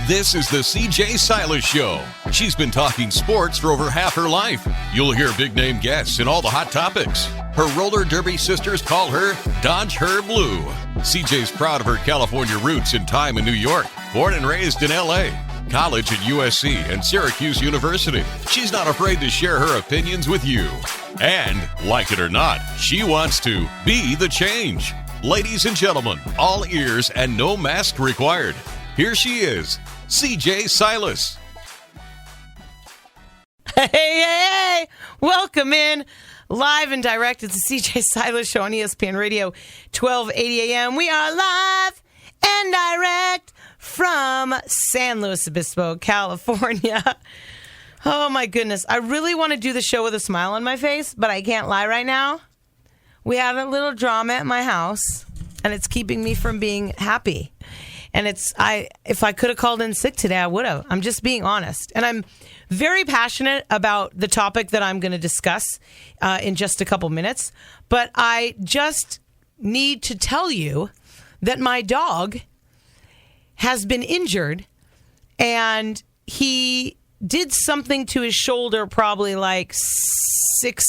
This is the CJ Silas Show. She's been talking sports for over half her life. You'll hear big-name guests and all the hot topics. Her roller derby sisters call her Dodge Her Blue. CJ's proud of her California roots and time in New York. Born and raised in L.A., college at USC and Syracuse University. She's not afraid to share her opinions with you. And, like it or not, she wants to be the change. Ladies and gentlemen, all ears and no mask required. Here she is, CJ Silas. Hey. Welcome in. Live and direct. It's the CJ Silas Show on ESPN Radio, 1280 AM. We are live and direct from San Luis Obispo, California. Oh, my goodness. I really want to do the show with a smile on my face, but I can't lie right now. We had a little drama at my house, and it's keeping me from being happy. And if I could have called in sick today, I would have. I'm just being honest. And I'm very passionate about the topic that I'm going to discuss in just a couple minutes. But I just need to tell you that my dog has been injured, and he did something to his shoulder probably like 6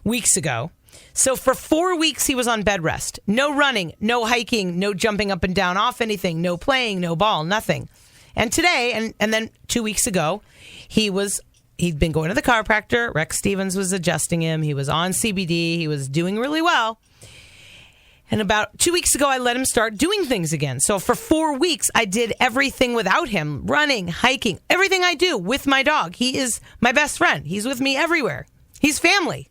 weeks ago. So for 4 weeks, he was on bed rest. No running, no hiking, no jumping up and down off anything, no playing, no ball, nothing. And today, and then 2 weeks ago, he'd been going to the chiropractor. Rex Stevens was adjusting him. He was on CBD. He was doing really well. And about 2 weeks ago, I let him start doing things again. So for 4 weeks, I did everything without him, running, hiking, everything I do with my dog. He is my best friend. He's with me everywhere. He's family.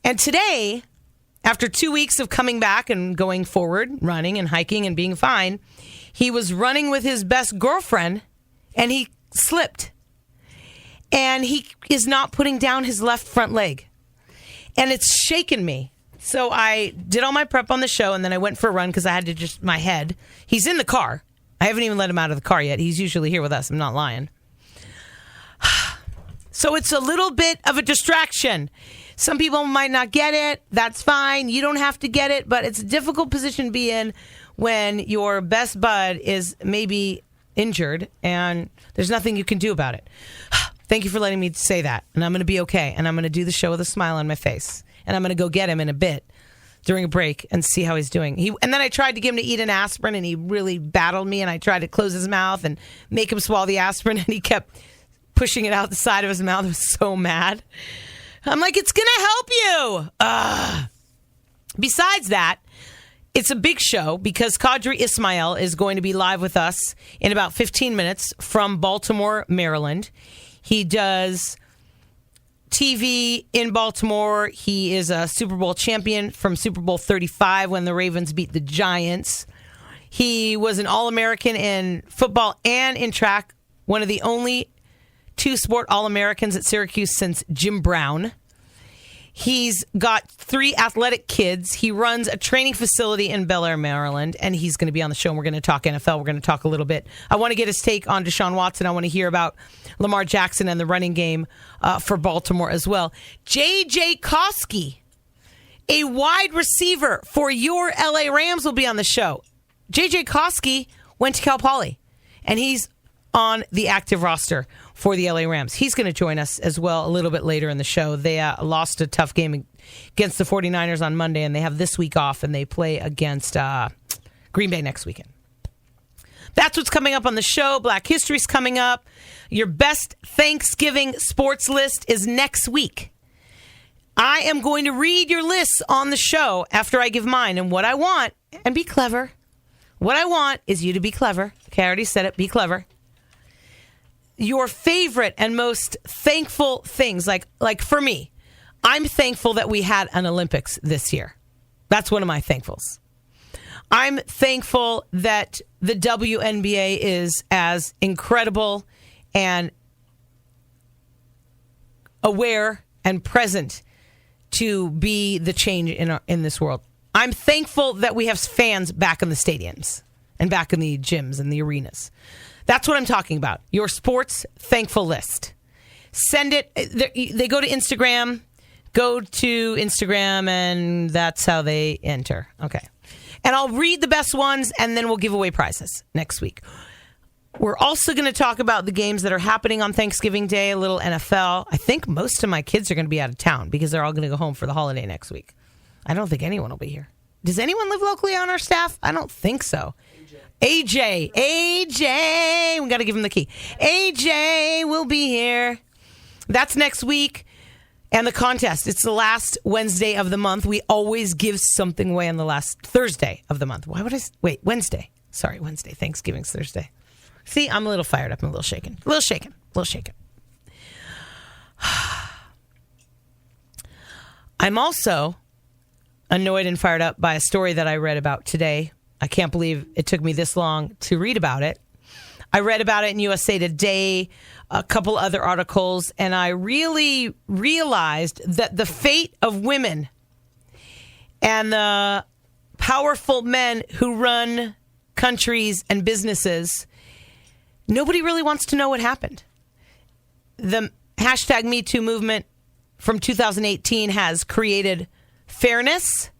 And today, after 2 weeks of coming back and going forward, running and hiking and being fine, he was running with his best girlfriend, and he slipped. And he is not putting down his left front leg. And it's shaken me. So I did all my prep on the show, and then I went for a run because I had to my head. He's in the car. I haven't even let him out of the car yet. He's usually here with us. I'm not lying. So it's a little bit of a distraction. Some people might not get it. That's fine. You don't have to get it, but it's a difficult position to be in when your best bud is maybe injured and there's nothing you can do about it. Thank you for letting me say that, and I'm going to be okay, and I'm going to do the show with a smile on my face, and I'm going to go get him in a bit during a break and see how he's doing. And then I tried to get him to eat an aspirin, and he really battled me, and I tried to close his mouth and make him swallow the aspirin, and he kept pushing it out the side of his mouth. I was so mad. I'm like, it's going to help you. Besides that, it's a big show because Qadry Ismail is going to be live with us in about 15 minutes from Baltimore, Maryland. He does TV in Baltimore. He is a Super Bowl champion from Super Bowl 35 when the Ravens beat the Giants. He was an All-American in football and in track, one of the only two-sport All-Americans at Syracuse since Jim Brown. He's got 3 athletic kids. He runs a training facility in Bel Air, Maryland, and he's going to be on the show, and we're going to talk NFL. We're going to talk a little bit. I want to get his take on Deshaun Watson. I want to hear about Lamar Jackson and the running game for Baltimore as well. JJ Koski, a wide receiver for your LA Rams, will be on the show. JJ Koski went to Cal Poly, and he's on the active roster for the LA Rams. He's going to join us as well a little bit later in the show. They lost a tough game against the 49ers on Monday, and they have this week off, and they play against Green Bay next weekend. That's what's coming up on the show. Black History's coming up. Your best Thanksgiving sports list is next week. I am going to read your lists on the show after I give mine, and what I want, and be clever, what I want is you to be clever. Okay, I already said it, be clever. Your favorite and most thankful things, like for me, I'm thankful that we had an Olympics this year. That's one of my thankfuls. I'm thankful that the WNBA is as incredible and aware and present to be the change in this world. I'm thankful that we have fans back in the stadiums and back in the gyms and the arenas. That's what I'm talking about. Your sports thankful list. Send it. They go to Instagram. Go to Instagram, and that's how they enter. Okay. And I'll read the best ones, and then we'll give away prizes next week. We're also going to talk about the games that are happening on Thanksgiving Day, a little NFL. I think most of my kids are going to be out of town because they're all going to go home for the holiday next week. I don't think anyone will be here. Does anyone live locally on our staff? I don't think so. AJ, we got to give him the key. AJ will be here. That's next week. And the contest, it's the last Wednesday of the month. We always give something away on the last Thursday of the month. Why would I? Wait, Wednesday. Sorry, Wednesday. Thanksgiving's Thursday. See, I'm a little fired up. I'm a little shaken. A little shaken. I'm also annoyed and fired up by a story that I read about today. I can't believe it took me this long to read about it. I read about it in USA Today, a couple other articles, and I really realized that the fate of women and the powerful men who run countries and businesses, nobody really wants to know what happened. The hashtag #MeToo movement from 2018 has created fairness,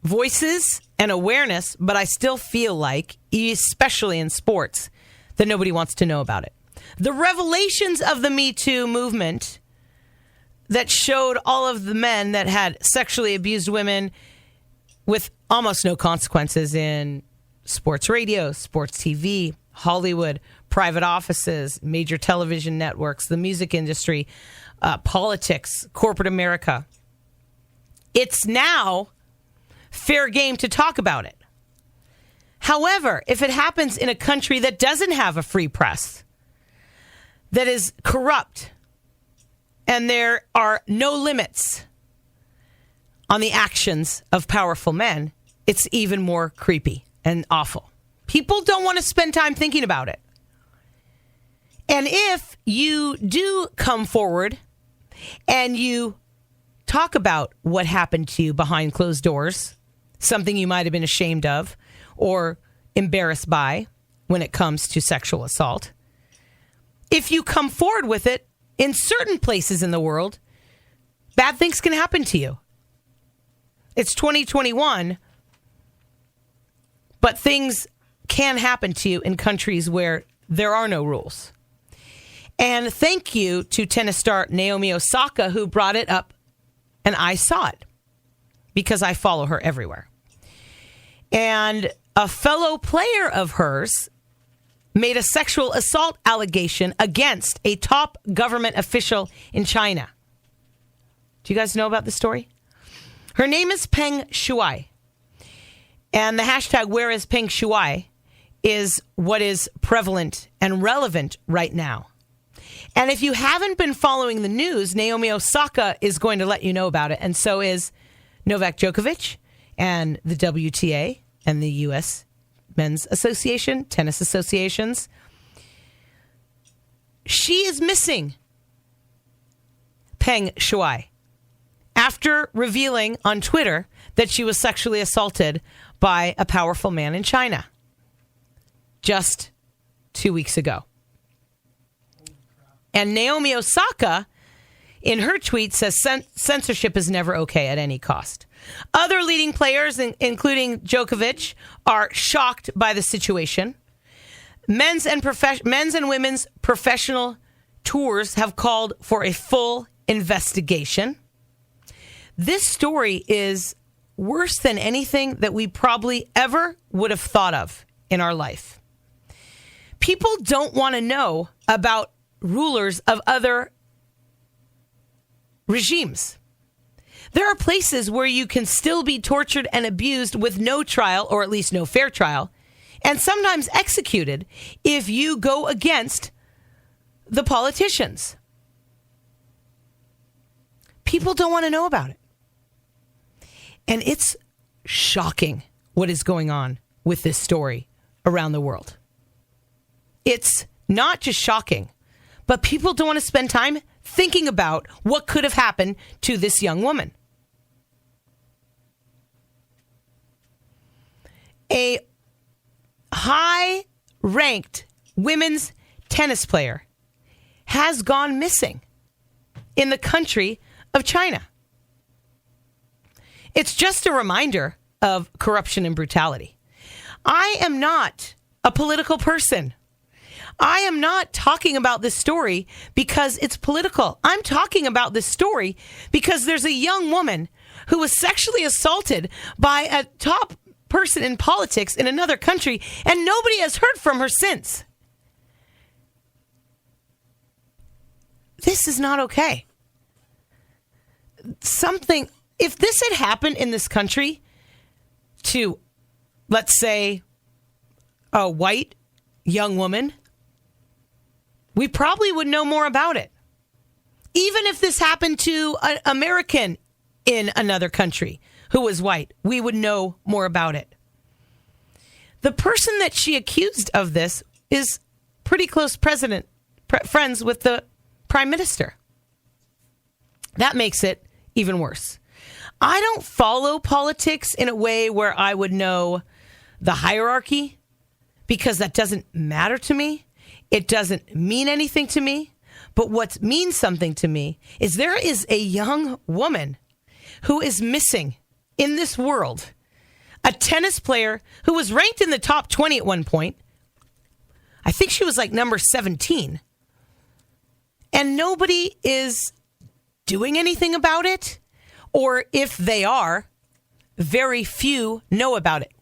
voices, and awareness, but I still feel like, especially in sports, that nobody wants to know about it. The revelations of the Me Too movement that showed all of the men that had sexually abused women with almost no consequences in sports radio, sports TV, Hollywood, private offices, major television networks, the music industry, politics, corporate America. It's now fair game to talk about it. However, if it happens in a country that doesn't have a free press, that is corrupt, and there are no limits on the actions of powerful men, it's even more creepy and awful. People don't want to spend time thinking about it. And if you do come forward and you talk about what happened to you behind closed doors, something you might have been ashamed of or embarrassed by when it comes to sexual assault, if you come forward with it in certain places in the world, bad things can happen to you. It's 2021, but things can happen to you in countries where there are no rules. And thank you to tennis star Naomi Osaka, who brought it up, and I saw it because I follow her everywhere. And a fellow player of hers made a sexual assault allegation against a top government official in China. Do you guys know about this story? Her name is Peng Shuai. And the hashtag "Where is Peng Shuai" is what is prevalent and relevant right now. And if you haven't been following the news, Naomi Osaka is going to let you know about it. And so is Novak Djokovic and the WTA and the U.S. Men's Association, tennis associations. She is missing Peng Shuai after revealing on Twitter that she was sexually assaulted by a powerful man in China just 2 weeks ago. And Naomi Osaka, in her tweet, says censorship is never okay at any cost. Other leading players, including Djokovic, are shocked by the situation. Men's and women's professional tours have called for a full investigation. This story is worse than anything that we probably ever would have thought of in our life. People don't want to know about rulers of other regimes. There are places where you can still be tortured and abused with no trial, or at least no fair trial, and sometimes executed if you go against the politicians. People don't want to know about it. And it's shocking what is going on with this story around the world. It's not just shocking, but people don't want to spend time thinking about what could have happened to this young woman. A high-ranked women's tennis player has gone missing in the country of China. It's just a reminder of corruption and brutality. I am not a political person. I am not talking about this story because it's political. I'm talking about this story because there's a young woman who was sexually assaulted by a top person in politics in another country, and nobody has heard from her since. This is not okay. If this had happened in this country to, let's say, a white young woman, we probably would know more about it. Even if this happened to an American in another country who was white, we would know more about it. The person that she accused of this is pretty close friends with the prime minister. That makes it even worse. I don't follow politics in a way where I would know the hierarchy because that doesn't matter to me. It doesn't mean anything to me. But what means something to me is there is a young woman who is missing in this world, a tennis player who was ranked in the top 20 at one point. I think she was like number 17. And nobody is doing anything about it. Or if they are, very few know about it.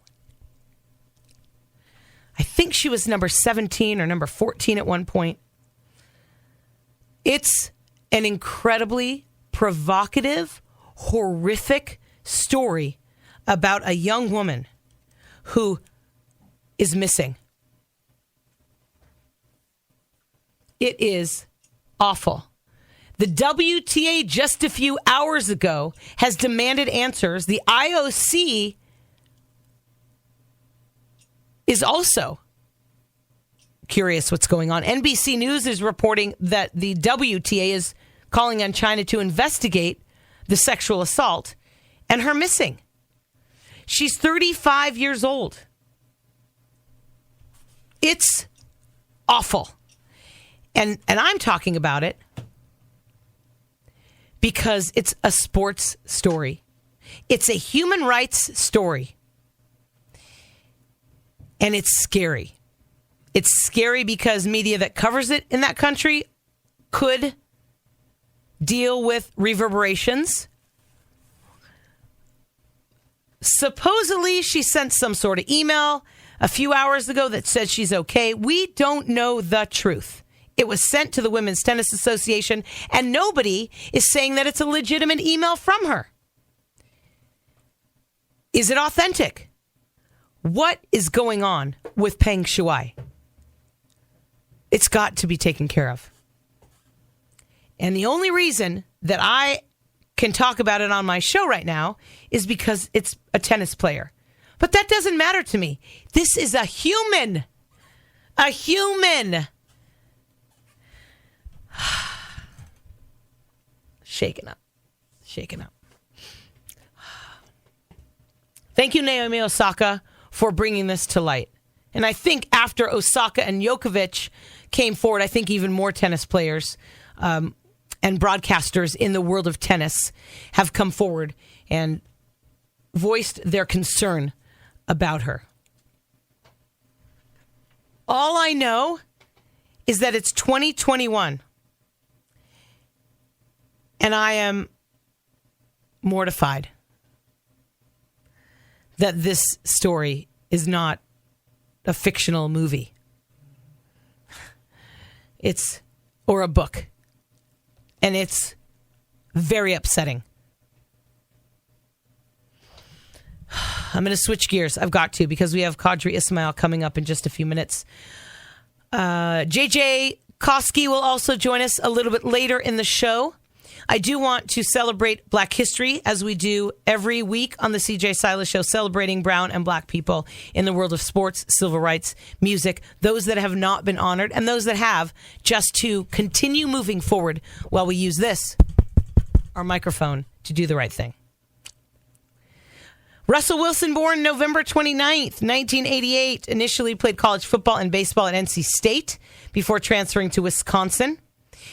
I think she was number 17 or number 14 at one point. It's an incredibly provocative, horrific story about a young woman who is missing. It is awful. The WTA just a few hours ago has demanded answers. The IOC is also curious what's going on. NBC News is reporting that the WTA is calling on China to investigate the sexual assault and her missing. She's 35 years old. It's awful. And I'm talking about it because it's a sports story. It's a human rights story. And it's scary. It's scary because media that covers it in that country could deal with reverberations. Supposedly, she sent some sort of email a few hours ago that said she's okay. We don't know the truth. It was sent to the Women's Tennis Association, and nobody is saying that it's a legitimate email from her. Is it authentic? What is going on with Peng Shuai? It's got to be taken care of. And the only reason that I can talk about it on my show right now is because it's a tennis player. But that doesn't matter to me. This is a human. A human. Shaken up. Shaken up. Thank you, Naomi Osaka, for bringing this to light. And I think after Osaka and Djokovic came forward, I think even more tennis players and broadcasters in the world of tennis have come forward and voiced their concern about her. All I know is that it's 2021. And I am mortified that this story is not a fictional movie. Or a book. And it's very upsetting. I'm going to switch gears. I've got to, because we have Qadry Ismail coming up in just a few minutes. JJ Koski will also join us a little bit later in the show. I do want to celebrate Black history, as we do every week on the CJ Silas Show, celebrating brown and black people in the world of sports, civil rights, music, those that have not been honored and those that have, just to continue moving forward while we use this, our microphone, to do the right thing. Russell Wilson, born November 29th, 1988, initially played college football and baseball at NC State before transferring to Wisconsin.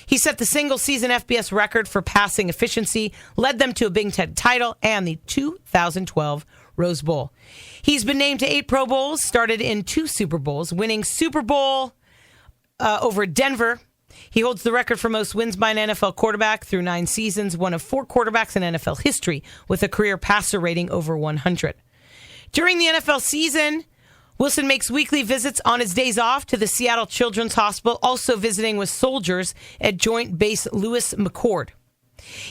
He set the single-season FBS record for passing efficiency, led them to a Big Ten title, and the 2012 Rose Bowl. He's been named to 8 Pro Bowls, started in 2 Super Bowls, winning Super Bowl over Denver. He holds the record for most wins by an NFL quarterback through 9 seasons, one of 4 quarterbacks in NFL history with a career passer rating over 100. During the NFL season, Wilson makes weekly visits on his days off to the Seattle Children's Hospital, also visiting with soldiers at Joint Base Lewis McChord.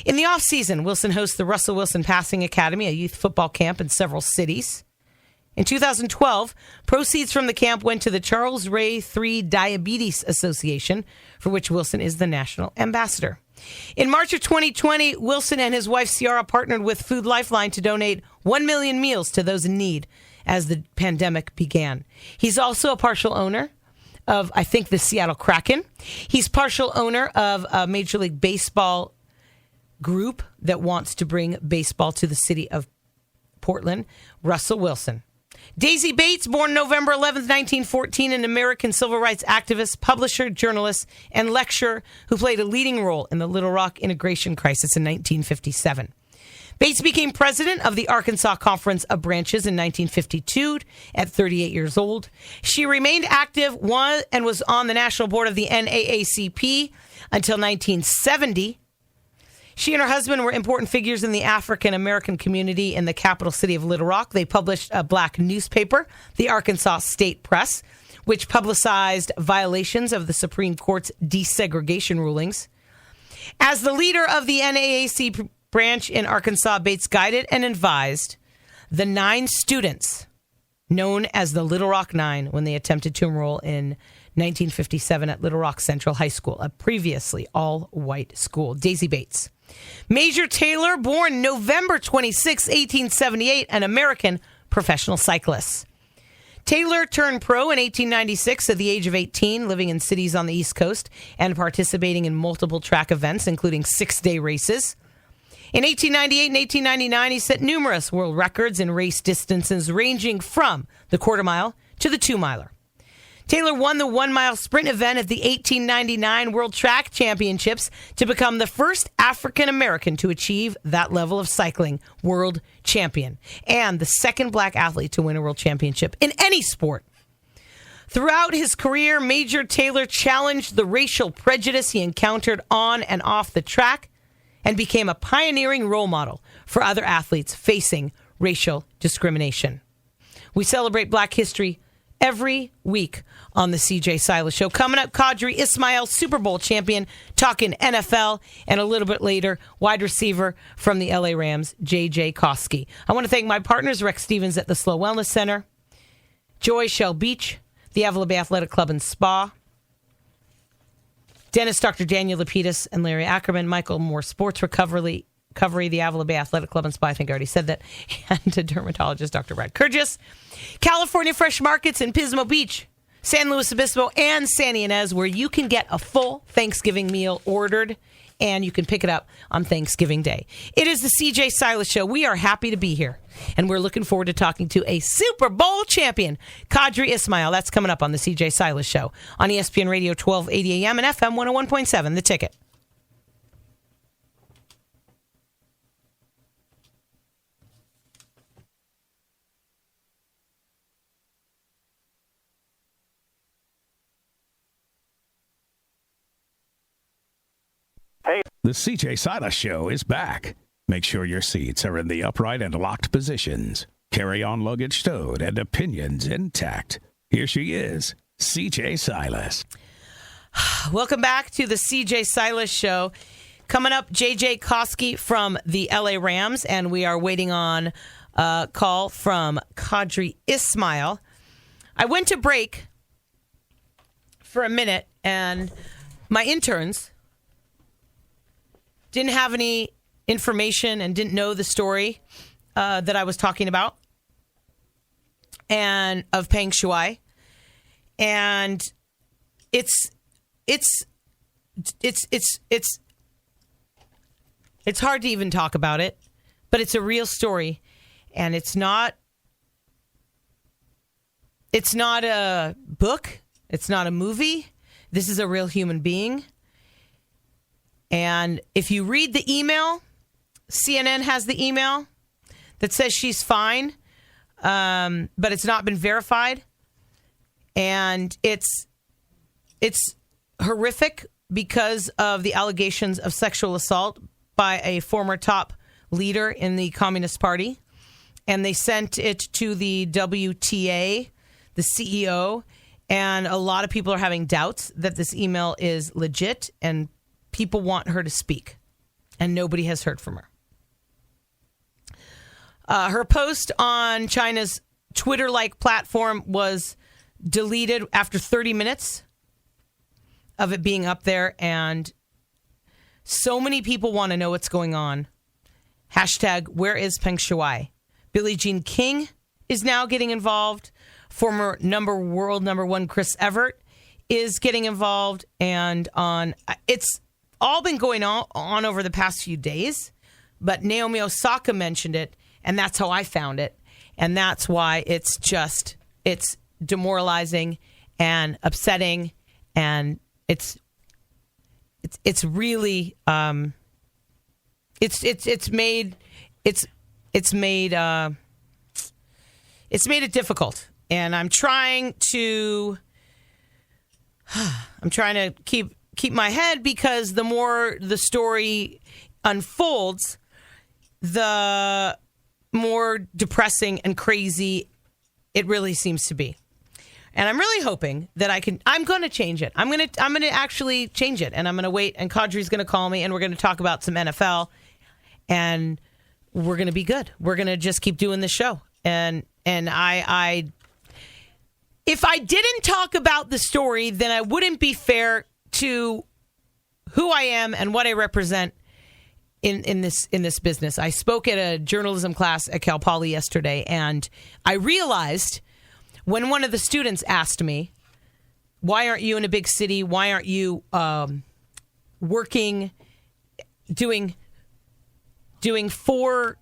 In the offseason, Wilson hosts the Russell Wilson Passing Academy, a youth football camp in several cities. In 2012, proceeds from the camp went to the Charles Ray III Diabetes Association, for which Wilson is the national ambassador. In March of 2020, Wilson and his wife Ciara partnered with Food Lifeline to donate 1 million meals to those in need as the pandemic began. He's also a partial owner of, I think, the Seattle Kraken. He's partial owner of a Major League Baseball group that wants to bring baseball to the city of Portland, Russell Wilson. Daisy Bates, born November 11th, 1914, an American civil rights activist, publisher, journalist, and lecturer who played a leading role in the Little Rock integration crisis in 1957. Bates became president of the Arkansas Conference of Branches in 1952 at 38 years old. She remained active and was on the national board of the NAACP until 1970. She and her husband were important figures in the African-American community in the capital city of Little Rock. They published a black newspaper, the Arkansas State Press, which publicized violations of the Supreme Court's desegregation rulings. As the leader of the NAACP branch in Arkansas, Bates guided and advised the 9 students known as the Little Rock Nine when they attempted to enroll in 1957 at Little Rock Central High School, a previously all-white school. Daisy Bates. Major Taylor, born November 26, 1878, an American professional cyclist. Taylor turned pro in 1896 at the age of 18, living in cities on the East Coast and participating in multiple track events, including 6-day races. In 1898 and 1899, he set numerous world records in race distances ranging from the quarter mile to the 2-miler. Taylor won the 1-mile sprint event at the 1899 World Track Championships to become the first African-American to achieve that level of cycling world champion and the second black athlete to win a world championship in any sport. Throughout his career, Major Taylor challenged the racial prejudice he encountered on and off the track and became a pioneering role model for other athletes facing racial discrimination. We celebrate Black History every week on the CJ Silas Show. Coming up, Qadry Ismail, Super Bowl champion, talking NFL, and a little bit later, wide receiver from the LA Rams, JJ Koski. I want to thank my partners, Rex Stevens at the Slow Wellness Center, Joy Shell Beach, the Avila Bay Athletic Club and Spa, dentist Dr. Daniel Lapidus and Larry Ackerman, Michael Moore Sports Recovery, the Avila Bay Athletic Club and Spa, I think I already said that, and a dermatologist, Dr. Brad Kurgis. California Fresh Markets in Pismo Beach, San Luis Obispo, and San Ynez, where you can get a full Thanksgiving meal ordered, and you can pick it up on Thanksgiving Day. It is the CJ Silas Show. We are happy to be here, and we're looking forward to talking to a Super Bowl champion, Qadry Ismail. That's coming up on the CJ Silas Show on ESPN Radio 1280 AM and FM 101.7, The Ticket. The CJ Silas Show is back. Make sure your seats are in the upright and locked positions. Carry-on luggage stowed and opinions intact. Here she is, CJ Silas. Welcome back to the CJ Silas Show. Coming up, JJ Koski from the LA Rams, and we are waiting on a call from Qadry Ismail. I went to break for a minute, and my interns didn't have any information and didn't know the story that I was talking about, and of Peng Shuai, and it's hard to even talk about it, but it's a real story, and it's not a book, it's not a movie. This is a real human being. And if you read the email, CNN has the email that says she's fine, but it's not been verified. And it's horrific because of the allegations of sexual assault by a former top leader in the Communist Party. And they sent it to the WTA, the CEO, and a lot of people are having doubts that this email is legit, and people want her to speak, and nobody has heard from her. Her post on China's Twitter-like platform was deleted after 30 minutes of it being up there, and so many people want to know what's going on. Hashtag, where is Peng Shuai? Billie Jean King is now getting involved. Former world number one Chris Evert is getting involved, and it's all been going on over the past few days, but Naomi Osaka mentioned it, and that's how I found it, and that's why it's demoralizing and upsetting, and it's really it's made it difficult. And I'm trying to keep my head, because the more the story unfolds, the more depressing and crazy it really seems to be. And I'm really hoping that I'm going to change it. I'm going to actually change it, and I'm going to wait, and Qadry's going to call me, and we're going to talk about some NFL, and we're going to be good. We're going to just keep doing this show. And if I didn't talk about the story, then I wouldn't be fair to who I am and what I represent in this business. I spoke at a journalism class at Cal Poly yesterday, and I realized when one of the students asked me, why aren't you in a big city? Why aren't you working, doing 4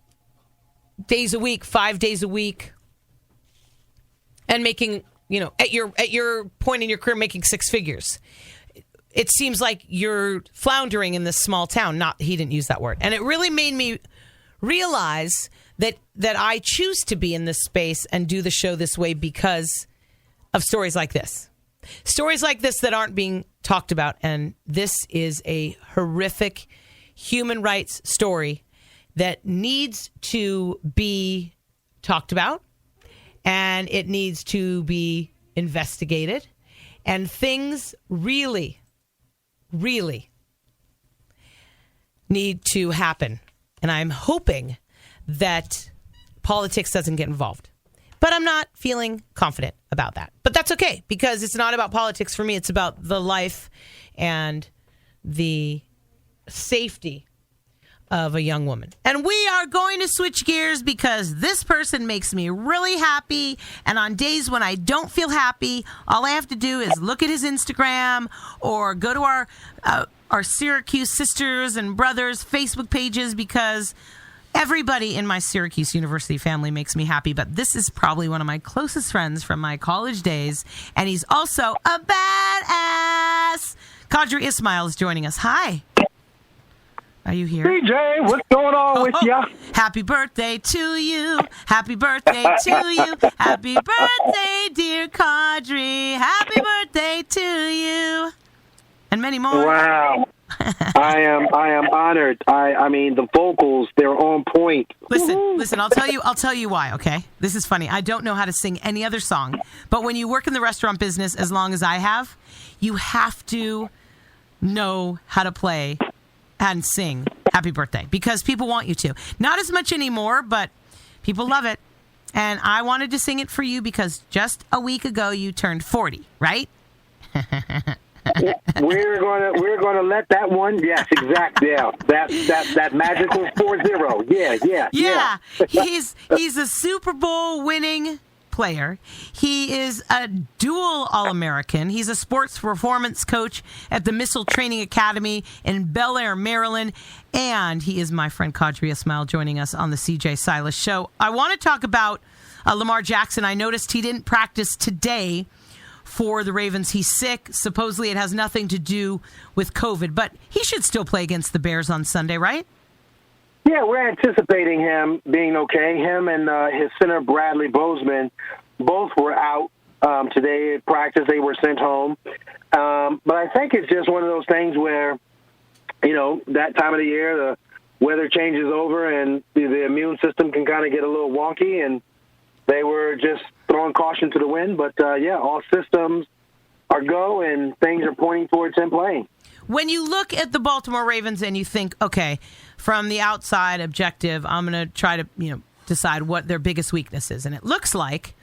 days a week, 5 days a week, and making, at your point in your career, making six figures? It seems like you're floundering in this small town. He didn't use that word. And it really made me realize that I choose to be in this space and do the show this way because of stories like this. Stories like this that aren't being talked about. And this is a horrific human rights story that needs to be talked about, and it needs to be investigated, and things really, really need to happen. And I'm hoping that politics doesn't get involved. But I'm not feeling confident about that. But that's okay, because it's not about politics for me. It's about the life and the safety of a young woman. And we are going to switch gears, because this person makes me really happy. And on days when I don't feel happy, all I have to do is look at his Instagram or go to our Syracuse sisters and brothers Facebook pages, because everybody in my Syracuse University family makes me happy. But this is probably one of my closest friends from my college days. And he's also a badass. Qadry Ismail is joining us. Hi. Are you here? DJ, what's going on with ya? Happy birthday to you. Happy birthday to you. Happy birthday, dear Qadry. Happy birthday to you. And many more. Wow. I am honored. I mean, the vocals, they're on point. Listen, I'll tell you why, okay? This is funny. I don't know how to sing any other song, but when you work in the restaurant business as long as I have, you have to know how to play and sing Happy Birthday, because people want you to. Not as much anymore, but people love it. And I wanted to sing it for you because just a week ago you turned 40, right? We're gonna let that one. Yes, exactly. Yeah, that magical 4-0. Yeah. He's a Super Bowl winning player. He is a dual All-American. He's a sports performance coach at the Missile Training Academy in Bel Air, Maryland. And he is my friend Qadry Ismail, joining us on the CJ Silas Show. I want to talk about Lamar Jackson. I noticed he didn't practice today for the Ravens. He's sick. Supposedly it has nothing to do with COVID, but he should still play against the Bears on Sunday, right? Yeah, we're anticipating him being okay. Him and his center, Bradley Bozeman, both were out today at practice. They were sent home. But I think it's just one of those things where, that time of the year, the weather changes over and the immune system can kind of get a little wonky, and they were just throwing caution to the wind. But, all systems are go, and things are pointing towards him playing. When you look at the Baltimore Ravens and you think, okay, from the outside objective, I'm going to try to, decide what their biggest weakness is. And it looks like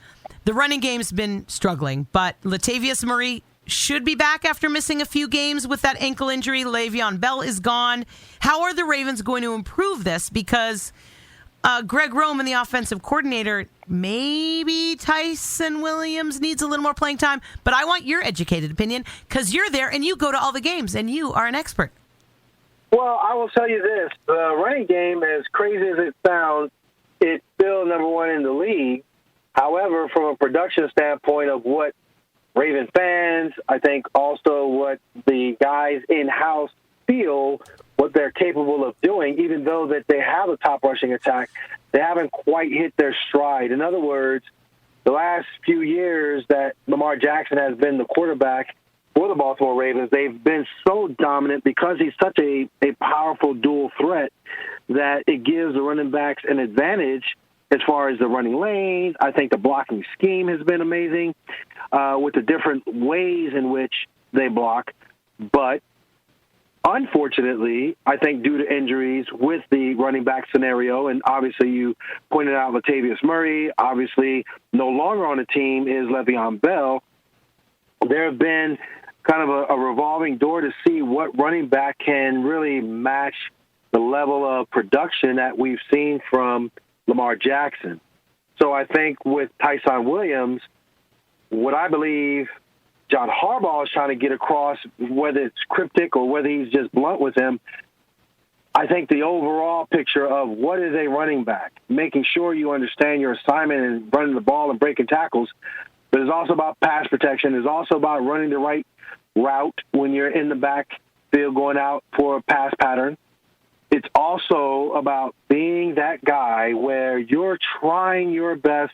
the running game's been struggling, but Latavius Murray should be back after missing a few games with that ankle injury. Le'Veon Bell is gone. How are the Ravens going to improve this? Because Greg Roman, the offensive coordinator, maybe Tyson Williams needs a little more playing time, but I want your educated opinion because you're there and you go to all the games and you are an expert. Well, I will tell you this. The running game, as crazy as it sounds, it's still number one in the league. However, from a production standpoint of what Raven fans, I think also what the guys in-house feel, what they're capable of doing, even though that they have a top rushing attack, they haven't quite hit their stride. In other words, the last few years that Lamar Jackson has been the quarterback for the Baltimore Ravens, they've been so dominant because he's such a powerful dual threat that it gives the running backs an advantage as far as the running lanes. I think the blocking scheme has been amazing with the different ways in which they block. But unfortunately, I think due to injuries with the running back scenario, and obviously you pointed out Latavius Murray, obviously no longer on the team is Le'Veon Bell, there have been kind of a revolving door to see what running back can really match the level of production that we've seen from Lamar Jackson. So I think with Tyson Williams, what I believe John Harbaugh is trying to get across, whether it's cryptic or whether he's just blunt with him, I think the overall picture of what is a running back, making sure you understand your assignment and running the ball and breaking tackles, but it's also about pass protection. It's also about running the right route when you're in the backfield going out for a pass pattern. It's also about being that guy where you're trying your best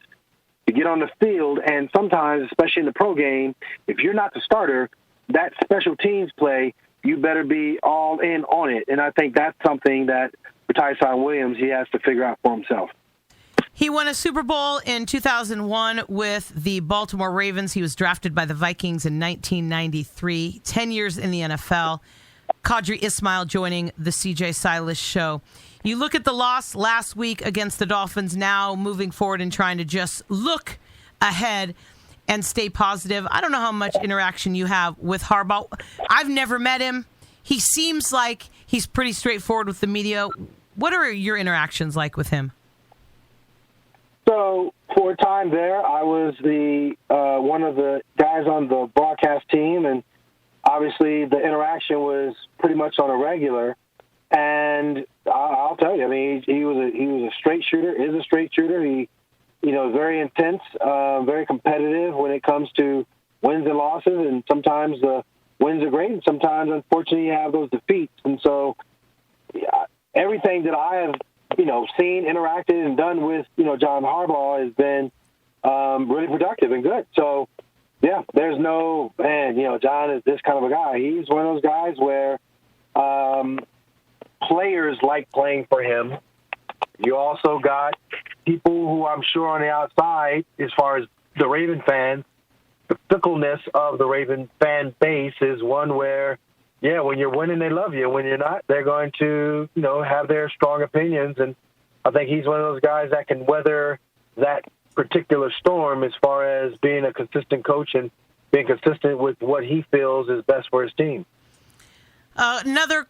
to get on the field, and sometimes, especially in the pro game, if you're not the starter, that special teams play, you better be all in on it. And I think that's something that for Tyson Williams, he has to figure out for himself. He won a Super Bowl in 2001 with the Baltimore Ravens. He was drafted by the Vikings in 1993, 10 years in the NFL. Qadry Ismail joining the CJ Silas Show. You look at the loss last week against the Dolphins, now moving forward and trying to just look ahead and stay positive. I don't know how much interaction you have with Harbaugh. I've never met him. He seems like he's pretty straightforward with the media. What are your interactions like with him? So for a time there, I was the one of the guys on the broadcast team, and obviously the interaction was pretty much on a regular. And I'll tell you, I mean, he was a straight shooter, is a straight shooter. He, very intense, very competitive when it comes to wins and losses. And sometimes the wins are great, and sometimes, unfortunately, you have those defeats. And so everything that I have, seen, interacted, and done with, John Harbaugh has been really productive and good. So, yeah, there's no, John is this kind of a guy. He's one of those guys where players like playing for him. You also got people who I'm sure on the outside, as far as the Raven fans, the fickleness of the Raven fan base is one where, when you're winning, they love you. When you're not, they're going to, have their strong opinions. And I think he's one of those guys that can weather that particular storm as far as being a consistent coach and being consistent with what he feels is best for his team. Another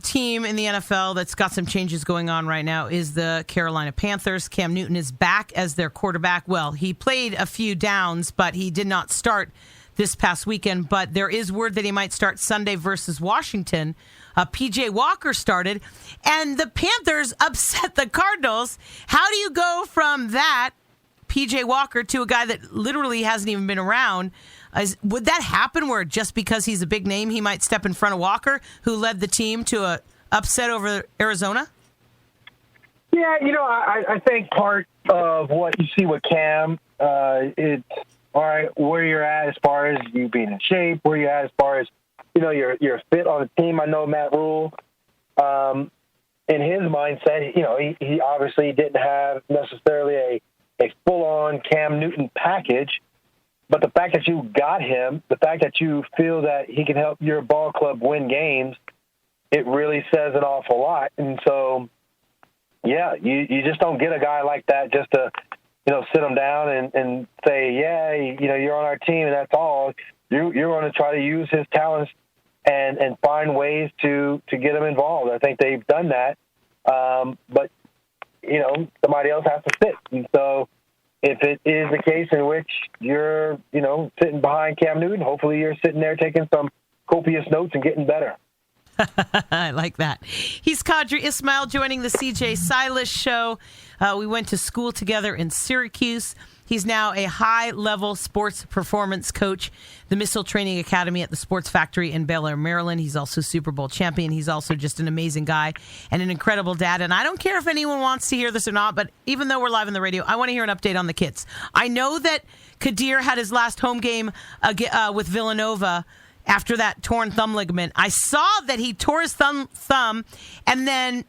team in the NFL that's got some changes going on right now is the Carolina Panthers. Cam Newton is back as their quarterback. Well, he played a few downs, but he did not start this past weekend. But there is word that he might start Sunday versus Washington. P.J. Walker started, and the Panthers upset the Cardinals. How do you go from that, P.J. Walker, to a guy that literally hasn't even been around? Would that happen where just because he's a big name, he might step in front of Walker, who led the team to a upset over Arizona? Yeah, I think part of what you see with Cam, it's all right, where you're at as far as you being in shape, where you're at as far as, you're fit on the team. I know Matt Rule, in his mindset, he obviously didn't have necessarily a full-on Cam Newton package, but the fact that you got him, the fact that you feel that he can help your ball club win games, it really says an awful lot. And so, yeah, you just don't get a guy like that just to, sit him down and say, yeah, you're on our team and that's all. You're going to try to use his talents and find ways to get him involved. I think they've done that. But, somebody else has to sit. And so if it is the case in which you're, sitting behind Cam Newton, hopefully you're sitting there taking some copious notes and getting better. I like that. He's Qadry Ismail joining the CJ Silas Show. We went to school together in Syracuse. He's now a high-level sports performance coach, the Missile Training Academy at the Sports Factory in Bel Air, Maryland. He's also Super Bowl champion. He's also just an amazing guy and an incredible dad. And I don't care if anyone wants to hear this or not, but even though we're live on the radio, I want to hear an update on the kids. I know that Kadir had his last home game with Villanova after that torn thumb ligament. I saw that he tore his thumb and then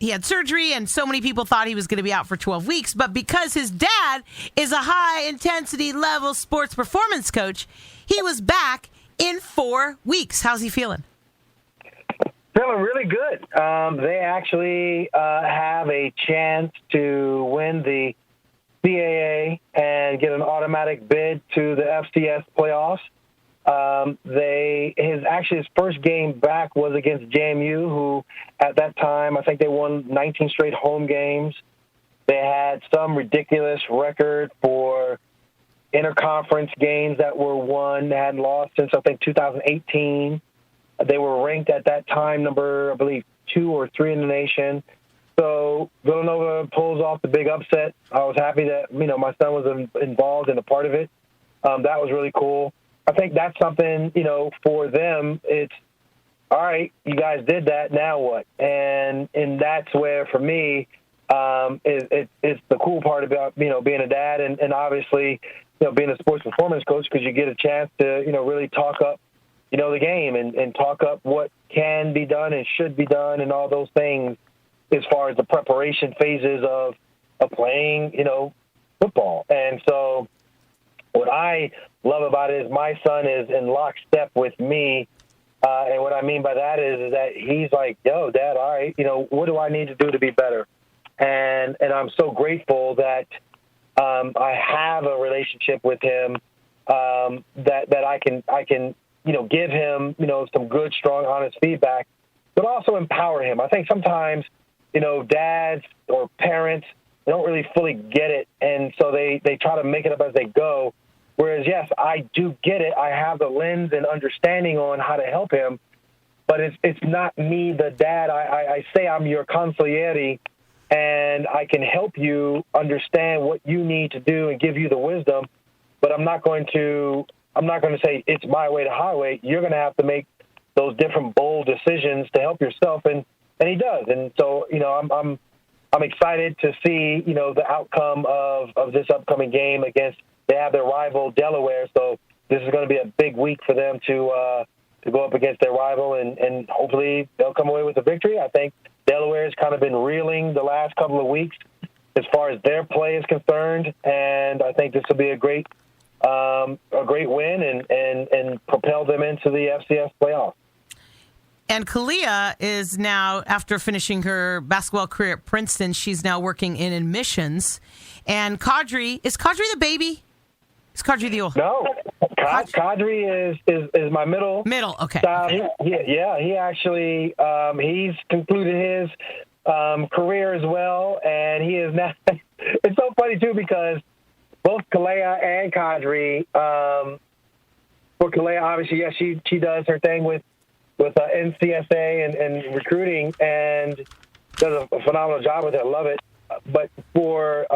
he had surgery, and so many people thought he was going to be out for 12 weeks. But because his dad is a high-intensity level sports performance coach, he was back in 4 weeks. How's he feeling? Feeling really good. They actually have a chance to win the CAA and get an automatic bid to the FCS playoffs. His first game back was against JMU, who at that time, I think they won 19 straight home games. They had some ridiculous record for interconference games that were won. They hadn't lost since, I think, 2018. They were ranked at that time number, I believe, 2 or 3 in the nation. So Villanova pulls off the big upset. I was happy that, my son was involved in a part of it. That was really cool. I think that's something, for them, it's, all right, you guys did that, now what? And that's where, for me, it's the cool part about, being a dad and obviously, being a sports performance coach, because you get a chance to, really talk up, the game and talk up what can be done and should be done and all those things as far as the preparation phases of playing, football. And so what I love about it is my son is in lockstep with me. And what I mean by that is that he's like, yo, Dad, all right, what do I need to do to be better? And I'm so grateful that I have a relationship with him that I can give him, some good, strong, honest feedback, but also empower him. I think sometimes, dads or parents, they don't really fully get it, and so they try to make it up as they go. Whereas, yes, I do get it. I have the lens and understanding on how to help him, but it's not me, the dad. I say I'm your consigliere, and I can help you understand what you need to do and give you the wisdom. But I'm not going to say it's my way to highway. You're going to have to make those different bold decisions to help yourself, and he does. And so, I'm excited to see the outcome of this upcoming game against. They have their rival, Delaware, so this is going to be a big week for them to go up against their rival, and hopefully they'll come away with a victory. I think Delaware has kind of been reeling the last couple of weeks as far as their play is concerned, and I think this will be a great win and propel them into the FCS playoff. And Kalia is now, after finishing her basketball career at Princeton, she's now working in admissions. And Qadry, is Qadry the baby? Is Qadry the old? No, Qadry is my middle. Middle, okay. He actually he's concluded his career as well, and he is now. It's so funny too because both Kalea and Qadry. For Kalea, obviously, yes, she does her thing with NCSA and recruiting, and does a phenomenal job with it. I love it. But for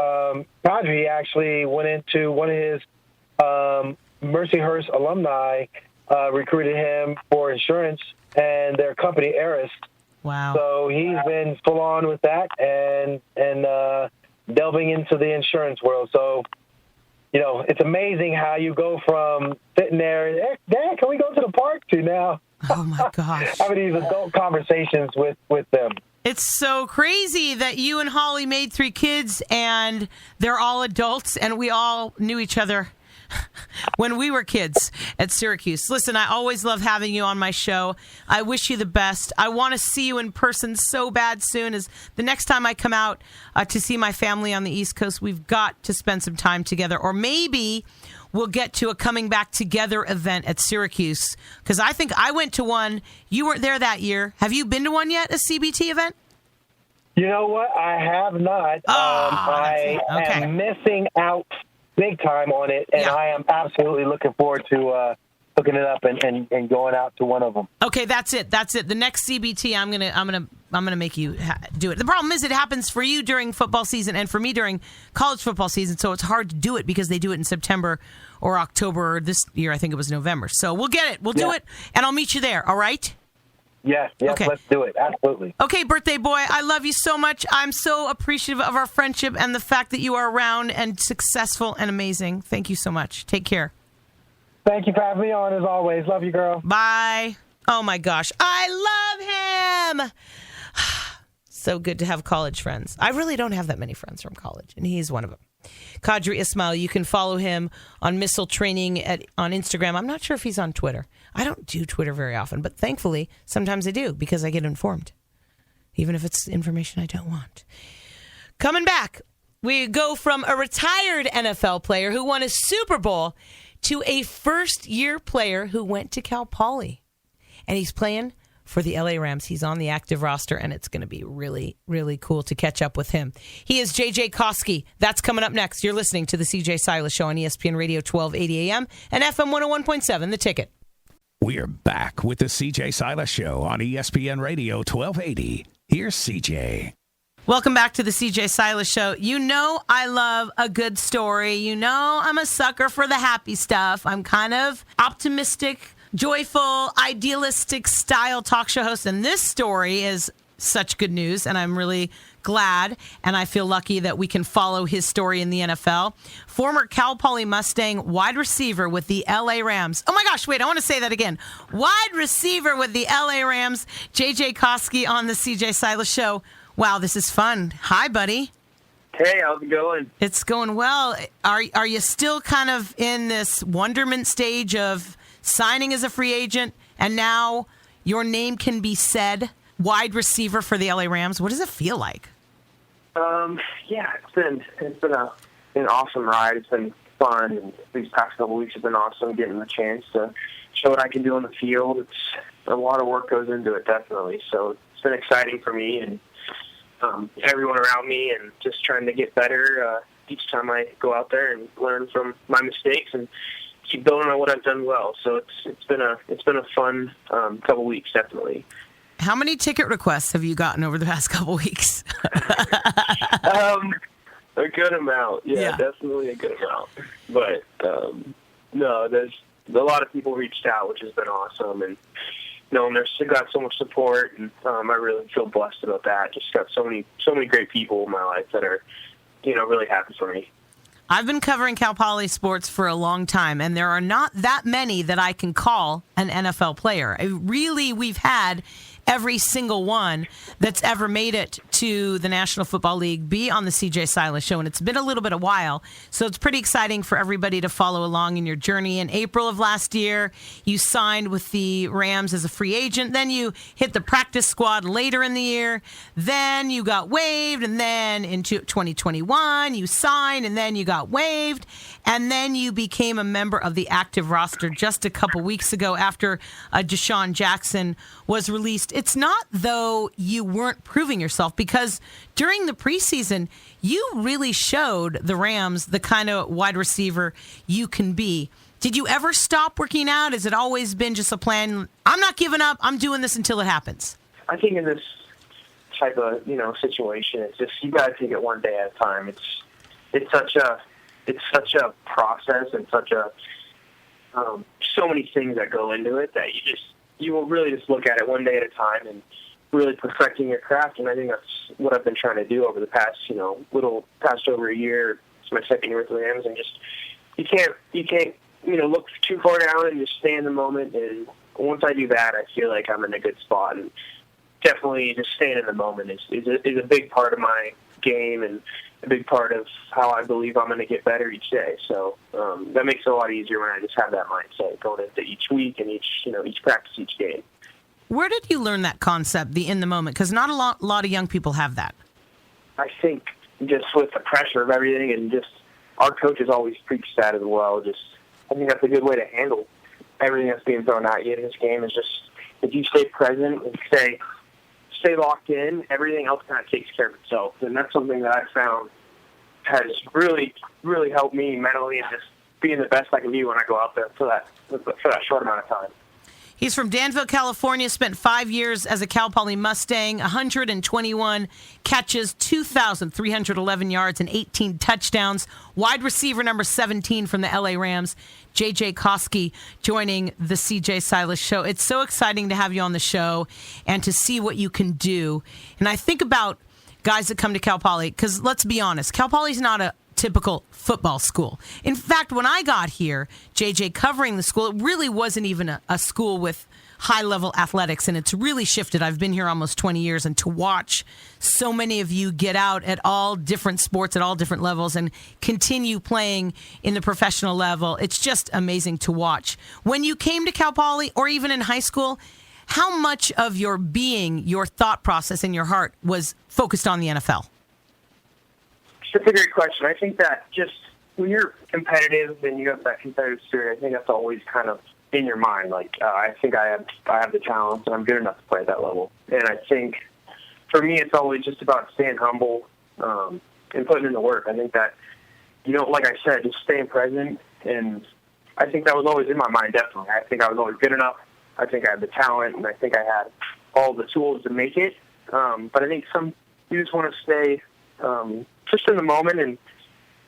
Qadry, he actually went into one of his Mercyhurst alumni, recruited him for insurance, and their company, Eris, Wow. So he's been full on with that and delving into the insurance world. So, it's amazing how you go from sitting there, hey, Dad, can we go to the park, to now Oh, my gosh. having these adult conversations with them. It's so crazy that you and Holly made 3 kids, and they're all adults, and we all knew each other when we were kids at Syracuse. Listen, I always love having you on my show. I wish you the best. I want to see you in person so bad soon. As the next time I come out to see my family on the East Coast, we've got to spend some time together. Or maybe we'll get to a coming back together event at Syracuse, because I think I went to one. You weren't there that year. Have you been to one yet, a CBT event? You know what? I have not. I am missing out big time on it, and I am absolutely looking forward to hooking it up and going out to one of them. Okay, that's it. The next CBT, I'm gonna make you do it. The problem is, it happens for you during football season and for me during college football season, so it's hard to do it because they do it in September or October. Or this year, I think it was November. So we'll get it. We'll do it, and I'll meet you there. All right? Yes, okay. Let's do it. Absolutely. Okay, birthday boy, I love you so much. I'm so appreciative of our friendship and the fact that you are around and successful and amazing. Thank you so much. Take care. Thank you for having me on, as always. Love you, girl. Bye. Oh, my gosh. I love him. So good to have college friends. I really don't have that many friends from college, and he's one of them. Qadry Ismail, you can follow him on Missile Training on Instagram. I'm not sure if he's on Twitter. I don't do Twitter very often, but thankfully, sometimes I do because I get informed, even if it's information I don't want. Coming back, we go from a retired NFL player who won a Super Bowl to a first-year player who went to Cal Poly. And he's playing for the LA Rams. He's on the active roster, and it's going to be really, really cool to catch up with him. He is JJ Koski. That's coming up next. You're listening to the CJ Silas Show on ESPN Radio 1280 AM and FM 101.7, The Ticket. We're back with the CJ Silas Show on ESPN Radio 1280. Here's CJ. Welcome back to the CJ Silas Show. You know I love a good story. You know I'm a sucker for the happy stuff. I'm kind of optimistic, joyful, idealistic style talk show host. And this story is such good news, and I'm really glad, and I feel lucky that we can follow his story in the NFL. Former Cal Poly Mustang wide receiver with the LA Rams. Oh my gosh, wait, I want to say that again. Wide receiver with the LA Rams, JJ Koski on the CJ Silas Show. Wow, this is fun. Hi, buddy. Hey, how's it going? It's going well. Are you still kind of in this wonderment stage of signing as a free agent, and now your name can be said, wide receiver for the LA Rams? What does it feel like? Yeah, it's been an awesome ride. It's been fun, and these past couple weeks have been awesome. Getting the chance to show what I can do on the field. It's a lot of work goes into it, definitely. So it's been exciting for me and everyone around me, and just trying to get better each time I go out there and learn from my mistakes and keep building on what I've done well. So it's been a fun couple weeks, definitely. How many ticket requests have you gotten over the past couple weeks? A good amount. Yeah, definitely a good amount. But no, there's a lot of people reached out, which has been awesome, and and there's got so much support, and I really feel blessed about that. Just got so many great people in my life that are really happy for me. I've been covering Cal Poly sports for a long time, and there are not that many that I can call an NFL player. We've had every single one that's ever made it to the National Football League be on the CJ Silas Show, and it's been a little bit a while, so it's pretty exciting for everybody to follow along in your journey. In April of last year, you signed with the Rams as a free agent. Then you hit the practice squad later in the year. Then you got waived, and then into 2021, you signed, and then you got waived, and then you became a member of the active roster just a couple weeks ago after Deshaun Jackson was released. It's not though you weren't proving yourself, because during the preseason, you really showed the Rams the kind of wide receiver you can be. Did you ever stop working out? Has it always been just a plan? I'm not giving up. I'm doing this until it happens. I think in this type of situation, it's just you got to take it one day at a time. It's such a process and such a so many things that go into it that you will really just look at it one day at a time, and really perfecting your craft, and I think that's what I've been trying to do over the past, past over a year. It's my second year with the Rams, and just you can't look too far down and just stay in the moment. And once I do that, I feel like I'm in a good spot. And definitely, just staying in the moment is a big part of my game and a big part of how I believe I'm going to get better each day. So that makes it a lot easier when I just have that mindset going into each week and each practice, each game. Where did you learn that concept, the in the moment? Because not a lot of young people have that. I think just with the pressure of everything, and just our coaches always preach that as well. I think that's a good way to handle everything that's being thrown at you in this game. Is just if you stay present and stay locked in, everything else kind of takes care of itself. And that's something that I found has really, really helped me mentally and just being the best I can be when I go out there for that short amount of time. He's from Danville, California, spent 5 years as a Cal Poly Mustang, 121 catches, 2,311 yards, and 18 touchdowns. Wide receiver number 17 from the LA Rams, JJ Koski, joining the CJ Silas Show. It's so exciting to have you on the show and to see what you can do. And I think about guys that come to Cal Poly, because let's be honest, Cal Poly's not a typical football school. In fact, when I got here, JJ, covering the school, it really wasn't even a school with high-level athletics, and it's really shifted. I've been here almost 20 years, and to watch so many of you get out at all different sports, at all different levels, and continue playing in the professional level, it's just amazing to watch. When you came to Cal Poly, or even in high school, how much of your being, your thought process, and your heart was focused on the NFL? That's a great question. I think that just when you're competitive and you have that competitive spirit, I think that's always kind of in your mind. Like, I think I have the talent and I'm good enough to play at that level. And I think for me, it's always just about staying humble and putting in the work. I think that, like I said, just staying present. And I think that was always in my mind, definitely. I think I was always good enough. I think I had the talent, and I think I had all the tools to make it. But I think you just want to stay just in the moment and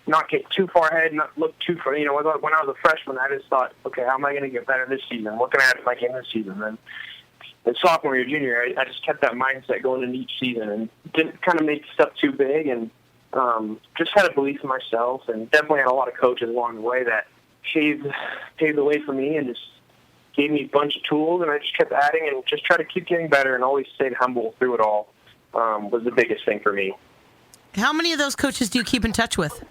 not get too far ahead, not look too far. When I was a freshman, I just thought, okay, how am I going to get better this season? What can I add to my game this season? And in sophomore year, junior year, I just kept that mindset going into each season and didn't kind of make stuff too big, and just had a belief in myself, and definitely had a lot of coaches along the way that paved the way for me and just gave me a bunch of tools, and I just kept adding and just tried to keep getting better and always stayed humble through it all was the biggest thing for me. How many of those coaches do you keep in touch with?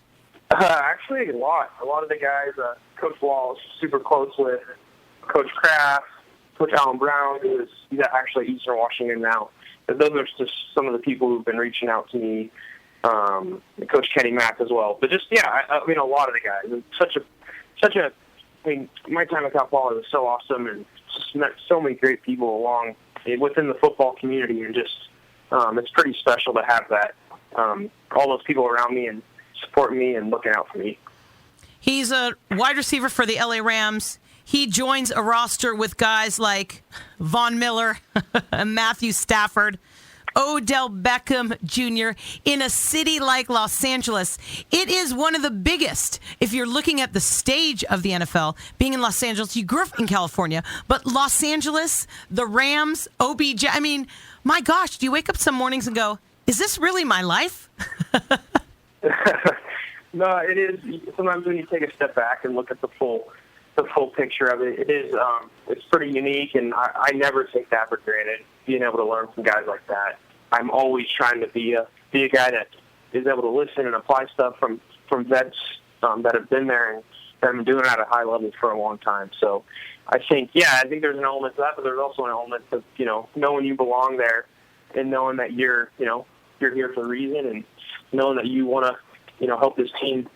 Actually, a lot. A lot of the guys, Coach Wall is super close with, Coach Kraft, Coach Alan Brown, he's actually at Eastern Washington now. Those are just some of the people who've been reaching out to me, Coach Kenny Mack as well. But just, a lot of the guys. It's my time at Cal Poly was so awesome, and just met so many great people along within the football community, and just it's pretty special to have that. All those people around me and supporting me and looking out for me. He's a wide receiver for the LA Rams. He joins a roster with guys like Von Miller, Matthew Stafford, Odell Beckham Jr. in a city like Los Angeles. It is one of the biggest, if you're looking at the stage of the NFL, being in Los Angeles. You grew up in California, but Los Angeles, the Rams, OBJ, my gosh, do you wake up some mornings and go, is this really my life? No, it is. Sometimes when you take a step back and look at the full picture of it, it is. It's pretty unique, and I never take that for granted. Being able to learn from guys like that, I'm always trying to be a guy that is able to listen and apply stuff from vets that have been there and that have been doing it at a high level for a long time. So I think there's an element to that, but there's also an element of knowing you belong there and knowing that you're here for a reason, and knowing that you want to help this team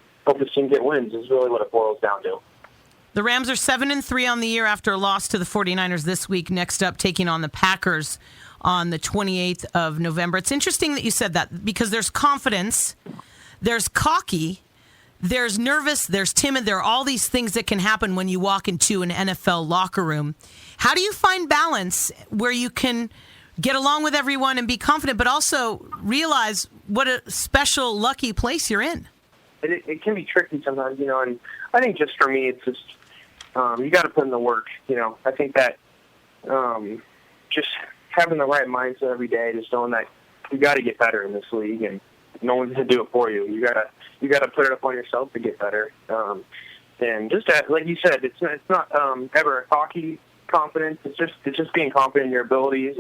get wins is really what it boils down to. The Rams are 7-3 on the year after a loss to the 49ers this week. Next up, taking on the Packers on the 28th of November. It's interesting that you said that, because there's confidence, there's cocky, there's nervous, there's timid. There are all these things that can happen when you walk into an NFL locker room. How do you find balance where you can get along with everyone and be confident, but also realize what a special, lucky place you're in? It can be tricky sometimes, and I think just for me, it's just you got to put in the work. I think that just having the right mindset every day, just knowing that you got to get better in this league, and no one's going to do it for you. You got to put it up on yourself to get better. And just like you said, it's not ever a cocky confidence. It's just being confident in your abilities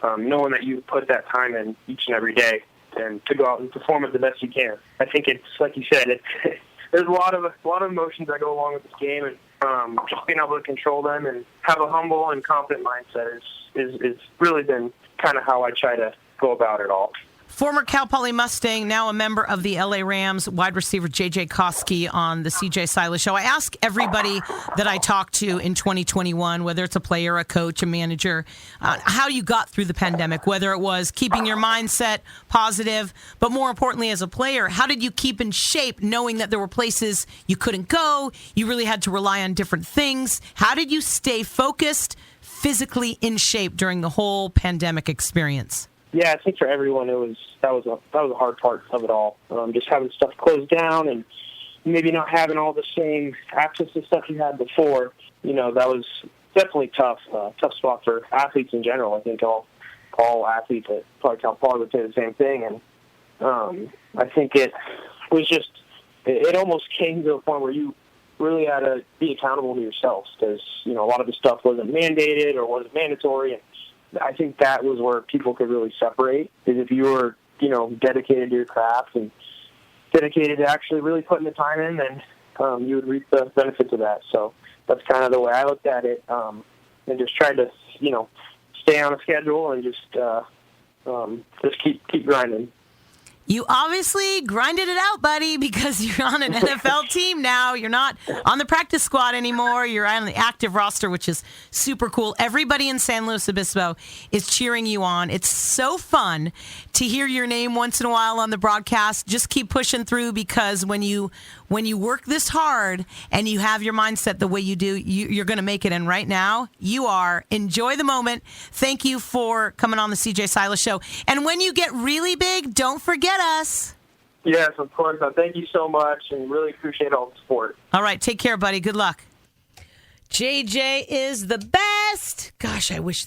and knowing that you put that time in each and every day and to go out and perform it the best you can. I think it's like you said. There's a lot of emotions that go along with this game, and just being able to control them and have a humble and confident mindset is really been kind of how I try to go about it all. Former Cal Poly Mustang, now a member of the LA Rams, wide receiver JJ Koski on the CJ Silas Show. I ask everybody that I talk to in 2021, whether it's a player, a coach, a manager, how you got through the pandemic, whether it was keeping your mindset positive, but more importantly as a player, how did you keep in shape knowing that there were places you couldn't go, you really had to rely on different things? How did you stay focused, physically in shape during the whole pandemic experience? Yeah, I think for everyone that was a hard part of it all. Just having stuff closed down and maybe not having all the same access to stuff you had before. That was definitely tough spot for athletes in general. I think all athletes at probably Cal Poly would say the same thing. And I think it was just it almost came to a point where you really had to be accountable to yourselves because a lot of the stuff wasn't mandated or wasn't mandatory. And I think that was where people could really separate, is if you were, dedicated to your craft and dedicated to actually really putting the time in, then you would reap the benefits of that. So that's kind of the way I looked at it, and just tried to, stay on a schedule and just keep grinding. You obviously grinded it out, buddy, because you're on an NFL team now. You're not on the practice squad anymore. You're on the active roster, which is super cool. Everybody in San Luis Obispo is cheering you on. It's so fun to hear your name once in a while on the broadcast. Just keep pushing through, because when you work this hard and you have your mindset the way you do, you're going to make it. And right now, you are. Enjoy the moment. Thank you for coming on the CJ Silas Show. And when you get really big, don't forget us. Yes, of course. Thank you so much, and really appreciate all the support. All right, take care, buddy. Good luck. JJ is the best. Gosh, I wish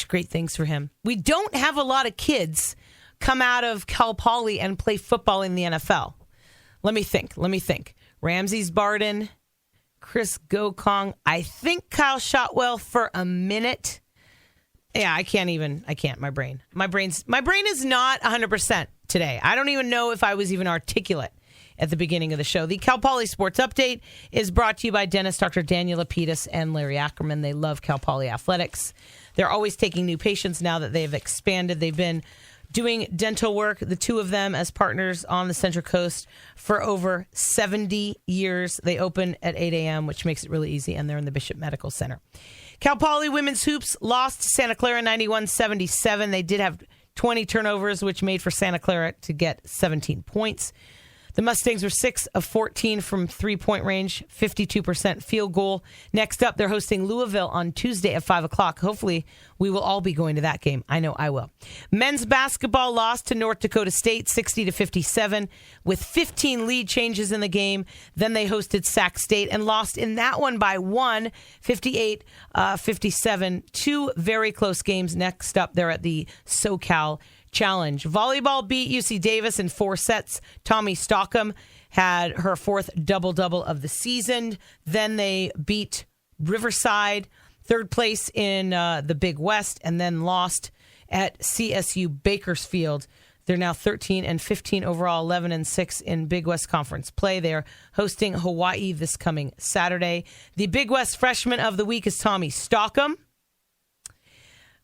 great things for him. We don't have a lot of kids come out of Cal Poly and play football in the NFL. Let me think. Ramses Barden, Chris Gokong. I think Kyle Shotwell for a minute. Yeah, I can't. My brain is not 100% today. I don't even know if I was even articulate at the beginning of the show. The Cal Poly Sports Update is brought to you by dentist Dr. Daniel Lapidus and Larry Ackerman. They love Cal Poly athletics. They're always taking new patients now that they've expanded. They've been doing dental work, the two of them as partners on the Central Coast, for over 70 years. They open at 8 a.m., which makes it really easy, and they're in the Bishop Medical Center. Cal Poly women's hoops lost to Santa Clara 91-77. They did have 20 turnovers, which made for Santa Clara to get 17 points. The Mustangs were 6 of 14 from three-point range, 52% field goal. Next up, they're hosting Louisville on Tuesday at 5 o'clock. Hopefully, we will all be going to that game. I know I will. Men's basketball lost to North Dakota State, 60-57, with 15 lead changes in the game. Then they hosted Sac State and lost in that one by 1, 58-57. Two very close games. Next up, they're at the SoCal Challenge. Volleyball beat UC Davis in 4 sets. Tommy Stockham had her 4th double-double of the season. Then they beat Riverside, 3rd place in the Big West, and then lost at CSU Bakersfield. They're now 13-15 overall, 11-6 in Big West Conference play. They're hosting Hawaii this coming Saturday. The Big West Freshman of the Week is Tommy Stockham.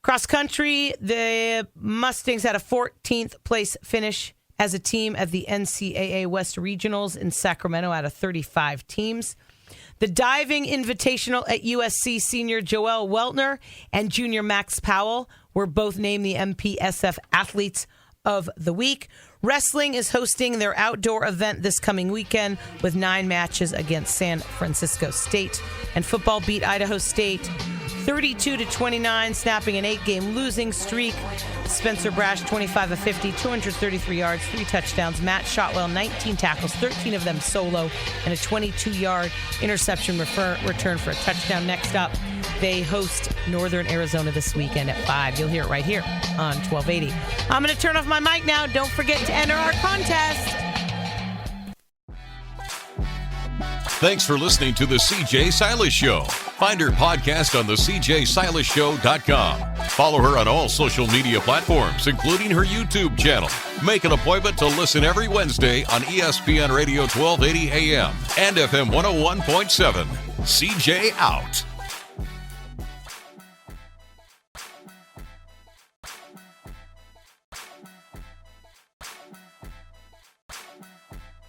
Cross country, the Mustangs had a 14th place finish as a team at the NCAA West Regionals in Sacramento out of 35 teams. The diving invitational at USC, senior Joel Weltner and junior Max Powell were both named the MPSF Athletes of the Week. Wrestling is hosting their outdoor event this coming weekend with 9 matches against San Francisco State. And football beat Idaho State 32-29, snapping an 8-game losing streak. Spencer Brash, 25 of 50, 233 yards, 3 touchdowns. Matt Shotwell, 19 tackles, 13 of them solo, and a 22-yard interception return for a touchdown. Next up, They host Northern Arizona this weekend at 5. You'll hear it right here on 1280. I'm going to turn off my mic now. Don't forget to enter our contest. Thanks for listening to The CJ Silas Show. Find her podcast on thecjsilisshow.com. Follow her on all social media platforms, including her YouTube channel. Make an appointment to listen every Wednesday on ESPN Radio 1280 AM and FM 101.7. CJ out.